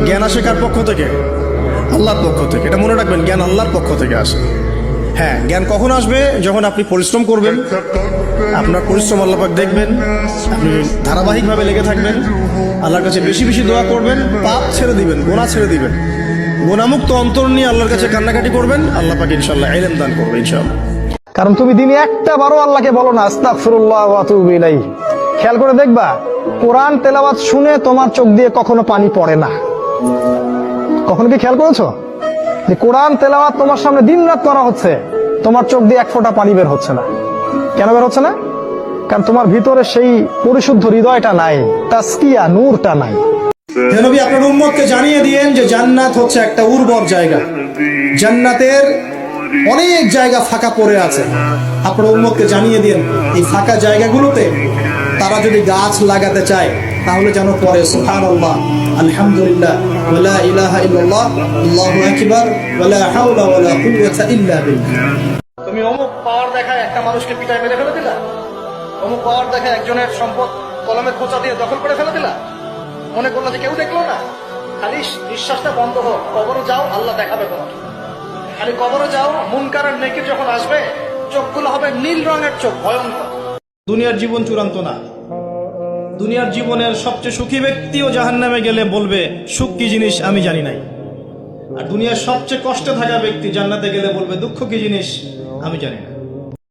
জ্ঞান আসে কার পক্ষ থেকে? আল্লাহর পক্ষ থেকে। এটা মনে রাখবেন, জ্ঞান আল্লাহর পক্ষ থেকে আসে। হ্যাঁ, জ্ঞান কখন আসবে? যখন আপনি পরিশ্রম করবেন, আপনার পরিশ্রম আল্লাহ পাক দেখবেন, আপনি ধারাবাহিকভাবে লেগে থাকবেন, আল্লাহর কাছে বেশি বেশি দোয়া করবেন, পাপ ছেড়ে দিবেন, গুনাহ ছেড়ে দিবেন, গুনাহমুক্ত অন্তর নিয়ে আল্লাহর কাছে কান্নাকাটি করবেন, আল্লাহ পাক ইনশাআল্লাহ ইলম দান করবে ইনশাআল্লাহ। কারণ তুমি দিনে একটা বারও আল্লাহকে বলো না আস্তাগফিরুল্লাহ ওয়া আতুবু ইলাইহি। খেয়াল করে দেখবা, কোরআন তেলাওয়াত শুনে তোমার চোখ দিয়ে কখনো পানি পড়ে না। কখনো কি খেয়াল করেছো যে কোরআন তেলাওয়াত তোমার সামনে দিনরাত করা হচ্ছে, তোমার চোখ দিয়ে এক ফোঁটা পানি বের হচ্ছে না? কেন বের হচ্ছে না? কারণ তোমার ভিতরে সেই পরিশুদ্ধ হৃদয়টা নাই, তাসকিয়া নূরটা নাই। হে নবী, আপনার উম্মতকে জানিয়ে দিয়েন যে জান্নাত হচ্ছে একটা উর্বর জায়গা, জান্নাতের অনেক জায়গা ফাঁকা পড়ে আছে। আপনার উম্মতকে জানিয়ে দিয়েন এই ফাঁকা জায়গাগুলোতে তারা যদি গাছ লাগাতে চায় তাহলে যেন পড়ে সুবহানাল্লাহ, আলহামদুলিল্লাহ, ওয়া লা ইলাহা ইল্লাল্লাহ, আল্লাহু আকবার, ওয়া লা হাওলা ওয়া লা কুওয়াতা ইল্লা বিল্লাহ। তুমি অমুক পাওয়ার দেখায় একটা মানুষকে পিটায় মেরে ফেলে দিলা, অমুক পাওয়ার দেখায় একজনের সম্পদ কলমের খোঁচা দিয়ে দখল করে ফেলে দিলা, মনে করলো যে কেউ দেখলো না। খালি নিঃশ্বাসটা বন্ধ হোক, কবরে যাও, আল্লাহ দেখাবে তোমাকে। খালি কবরে যাও, মুনকার আর নেকির যখন আসবে, চোখগুলো হবে নীল রঙের চোখ, ভয়ঙ্কর। দুনিয়ার জীবন চূড়ান্ত না। দুনিয়ার জীবনের সবচেয়ে সুখী ব্যক্তিও জাহান্নামে গেলে বলবে সুখ কি জিনিস আমি জানি নাই। আর দুনিয়ার সবচেয়ে কষ্টে থাকা ব্যক্তি জান্নাতে গেলে বলবে দুঃখ কি জিনিস আমি জানি না।